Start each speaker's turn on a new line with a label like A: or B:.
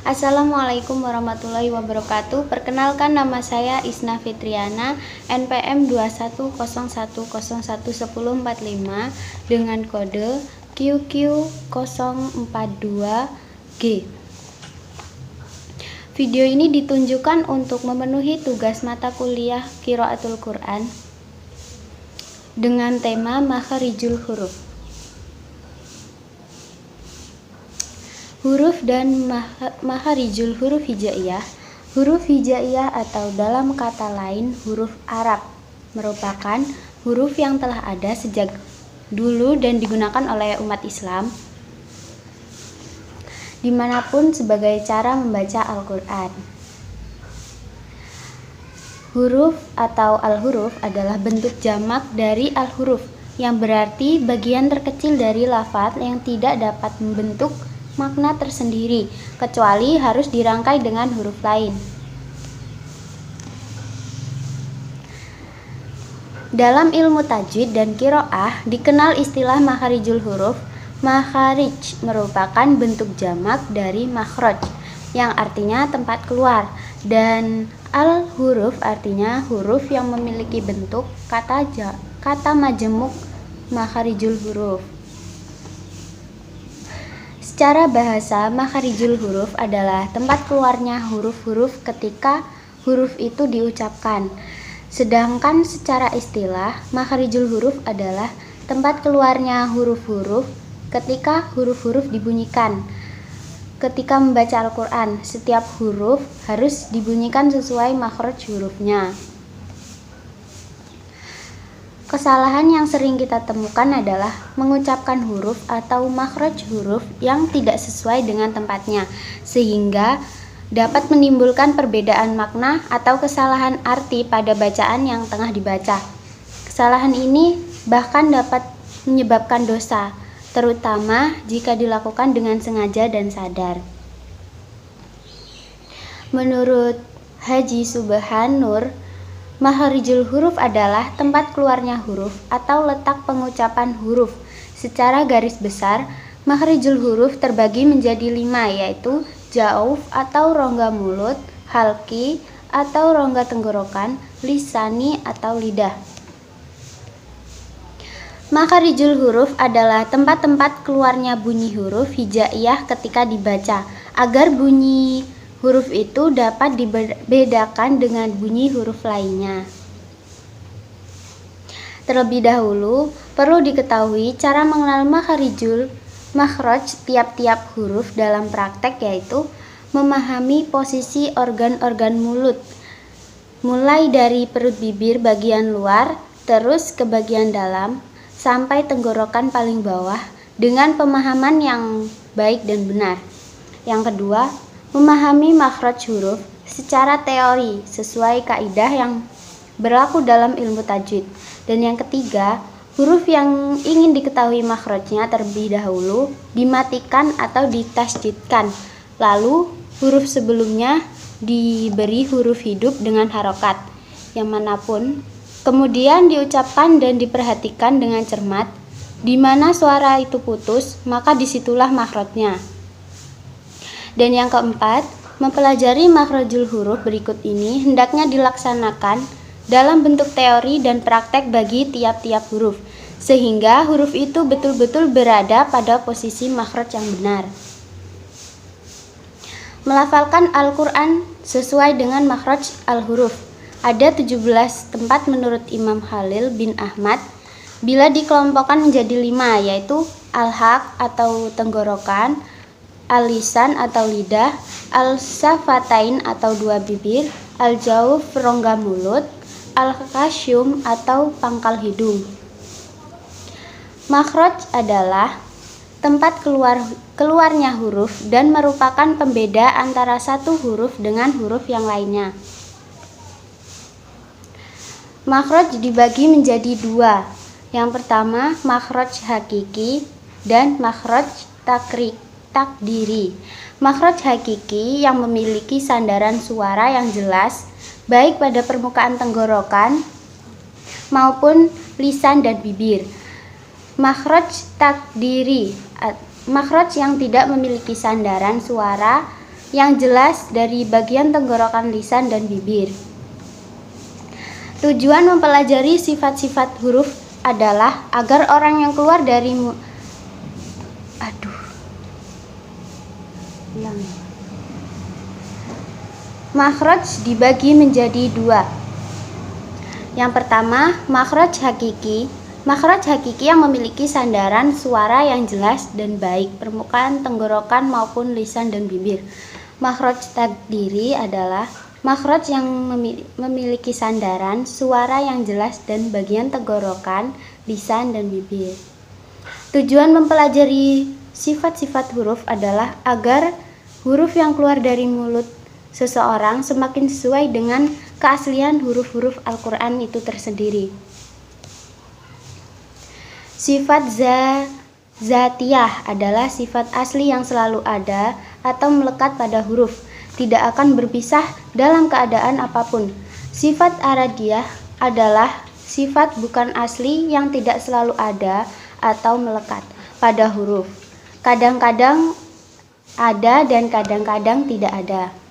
A: Assalamualaikum warahmatullahi wabarakatuh. Perkenalkan, nama saya Isna Fitriana, NPM 2101011045 dengan kode QQ042G. Video ini ditunjukkan untuk memenuhi tugas mata kuliah Qiraatul Quran dengan tema makharijul huruf. Huruf dan makharijul huruf hijaiyah. Huruf hijaiyah atau dalam kata lain huruf Arab merupakan huruf yang telah ada sejak dulu dan digunakan oleh umat Islam dimanapun sebagai cara membaca Al-Quran. Huruf atau al-huruf adalah bentuk jamak dari al-huruf yang berarti bagian terkecil dari lafaz yang tidak dapat membentuk makna tersendiri, kecuali harus dirangkai dengan huruf lain. Dalam ilmu tajwid dan qiraah dikenal istilah makharijul huruf. Makharij merupakan bentuk jamak dari makhraj yang artinya tempat keluar, dan al-huruf artinya huruf yang memiliki bentuk kata majemuk makharijul huruf. Secara bahasa, makharijul huruf adalah tempat keluarnya huruf-huruf ketika huruf itu diucapkan. Sedangkan secara istilah, makharijul huruf adalah tempat keluarnya huruf-huruf ketika huruf-huruf dibunyikan. Ketika membaca Al-Quran, setiap huruf harus dibunyikan sesuai makhraj hurufnya. Kesalahan yang sering kita temukan adalah mengucapkan huruf atau makhraj huruf yang tidak sesuai dengan tempatnya, sehingga dapat menimbulkan perbedaan makna atau kesalahan arti pada bacaan yang tengah dibaca. Kesalahan ini bahkan dapat menyebabkan dosa, terutama jika dilakukan dengan sengaja dan sadar. Menurut Haji Subhan Nur, makharijul huruf adalah tempat keluarnya huruf atau letak pengucapan huruf. Secara garis besar, makharijul huruf terbagi menjadi 5, yaitu jauf atau rongga mulut, halki atau rongga tenggorokan, lisani atau lidah. Makharijul huruf adalah tempat-tempat keluarnya bunyi huruf hijaiyah ketika dibaca, agar bunyi huruf itu dapat dibedakan dengan bunyi huruf lainnya. Terlebih dahulu, perlu diketahui cara mengenal makhraj tiap-tiap huruf dalam praktek, yaitu memahami posisi organ-organ mulut, mulai dari perut bibir bagian luar, terus ke bagian dalam, sampai tenggorokan paling bawah, dengan pemahaman yang baik dan benar. Yang kedua, memahami makhraj huruf secara teori sesuai kaidah yang berlaku dalam ilmu tajwid. Dan yang ketiga, huruf yang ingin diketahui makhrajnya terlebih dahulu dimatikan atau ditasydidkan. Lalu huruf sebelumnya diberi huruf hidup dengan harokat yang manapun, kemudian diucapkan dan diperhatikan dengan cermat. Di mana suara itu putus, maka disitulah makhrajnya. Dan yang keempat, mempelajari makhrajul huruf berikut ini hendaknya dilaksanakan dalam bentuk teori dan praktek bagi tiap-tiap huruf, sehingga huruf itu betul-betul berada pada posisi makhraj yang benar. Melafalkan Al-Quran sesuai dengan makhraj al-huruf. Ada 17 tempat menurut Imam Khalil bin Ahmad bila dikelompokkan menjadi 5, yaitu al-haq atau tenggorokan, al-lisan atau lidah, al-safatain atau 2 bibir, al-jauf rongga mulut, al-kasyum atau pangkal hidung. Makhraj adalah tempat keluarnya huruf dan merupakan pembeda antara satu huruf dengan huruf yang lainnya. Makhraj dibagi menjadi 2. Yang pertama, makhraj hakiki dan makhraj takdiri. Makhraj hakiki yang memiliki sandaran suara yang jelas baik pada permukaan tenggorokan maupun lisan dan bibir. Makhraj takdiri, makhraj yang tidak memiliki sandaran suara yang jelas dari bagian tenggorokan, lisan, dan bibir. Tujuan mempelajari sifat-sifat huruf adalah agar orang yang keluar dari makhraj dibagi menjadi dua. Yang pertama, makhraj hakiki. Makhraj hakiki yang memiliki sandaran suara yang jelas dan baik permukaan tenggorokan maupun lisan dan bibir. Makhraj takdiri adalah makhraj yang memiliki sandaran suara yang jelas dan bagian tenggorokan, lisan, dan bibir. Tujuan mempelajari sifat-sifat huruf adalah agar huruf yang keluar dari mulut seseorang semakin sesuai dengan keaslian huruf-huruf Al-Quran itu tersendiri. Sifat zatiyah adalah sifat asli yang selalu ada atau melekat pada huruf, tidak akan berpisah dalam keadaan apapun. Sifat aradiyah adalah sifat bukan asli yang tidak selalu ada atau melekat pada huruf. Kadang-kadang ada dan kadang-kadang tidak ada.